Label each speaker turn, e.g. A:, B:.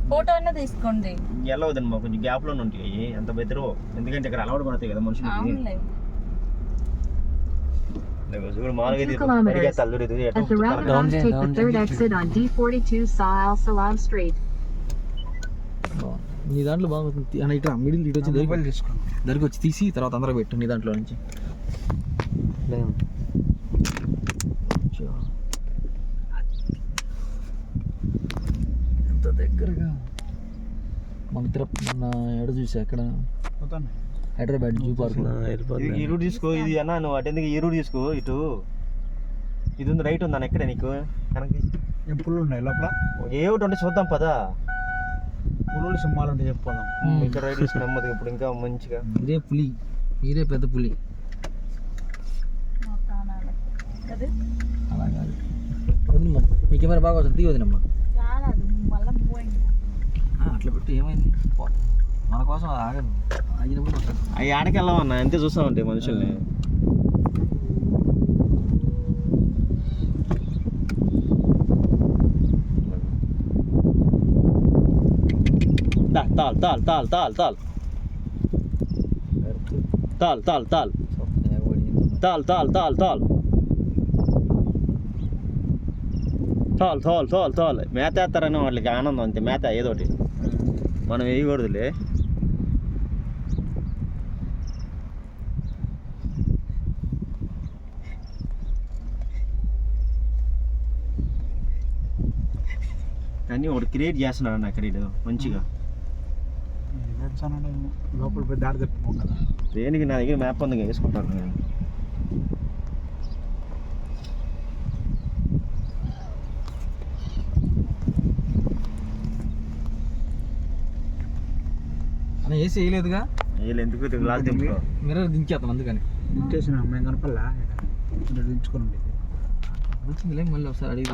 A: Photo అన్న తీసుకోండి.
B: ఎలా వద్దమ్మా, కొంచెం గ్యాప్ లోనే ఉంటాయి. అంత బెదరు, ఎందుకంటే ఇక్కడ అలవాటు పడతాయి కదా మనుషులకి.
A: అవునులే.
B: చూడు మామూలుగా
C: 2 kilometers. At the roundabout, take the third exit on D42 Shah Al Salam Street.
D: నీ దాంట్లో బాగుంది అని ఇటు మిడిల్ ఇటు వచ్చి దగ్గరికి వచ్చి తీసి తర్వాత అందరూ పెట్టు నీ దాంట్లో నుంచి. ఎంత దగ్గరగా మన మన ఎడ చూసా ఎక్కడ హైదరాబాద్ జూ పార్క్.
B: ఈ రూట్ తీసుకో, ఇది అన్న నువ్వు అటెందుకు ఈ రూట్ తీసుకో. ఇటు ఇది ఉంది, రైట్ ఉందన్న ఎక్కడ నీకు కనకి
D: పుల్లు ఉన్నాయి లోపల.
B: ఏ ఒకటి ఉంటే చూద్దాం పదా.
D: పుల్లు సింహాలు అంటే చెప్పుకుందాం.
B: ఇక్కడ రైట్ తీసుకుని నెమ్మదిగా ఇప్పుడు ఇంకా మంచిగా.
D: ఇదే పులి, మీరే పెద్ద పులి. అలా కాదు మీ కెమెరా బాగా వస్తుంది, తీ వదినమ్మా. అట్లా పెట్టి ఏమైంది, మన కోసం అది ఆగదు. ఆగినప్పుడు
B: అవి ఆడకి వెళ్ళమన్నా అంతే, చూస్తామంటే మనుషుల్ని. తాల్ తాల్ తాల్ తాల్ తాల్ తాల్ తాల్ తాల్ తాల్ తాల్ తాల్ తాల్ తాల్ తాల్ తాల్ తాల్. మేత వేస్తారని వాళ్ళకి ఆనందం అంతే. మేత ఏదోటి మనం వేయకూడదులే. కానీ ఒకటి క్రియేట్ చేస్తున్నాడు అన్న ఇక్కడ మంచిగా.
D: లోపల పోయి దారి తప్పిపోం కదా.
B: దేనికి నా దగ్గర మ్యాప్ ఉంది, వేసుకుంటాను నేను.
D: అని ఏసీ వేయలేదుగా.
B: వీళ్ళు ఎందుకు గ్లాస్ దింపుకో,
D: మిర్రర్ దించేస్తాను అందుకని. దించేసిన మేము కనపల్లా దించుకోండి. వచ్చిందిలే మళ్ళీ ఒకసారి అడిగి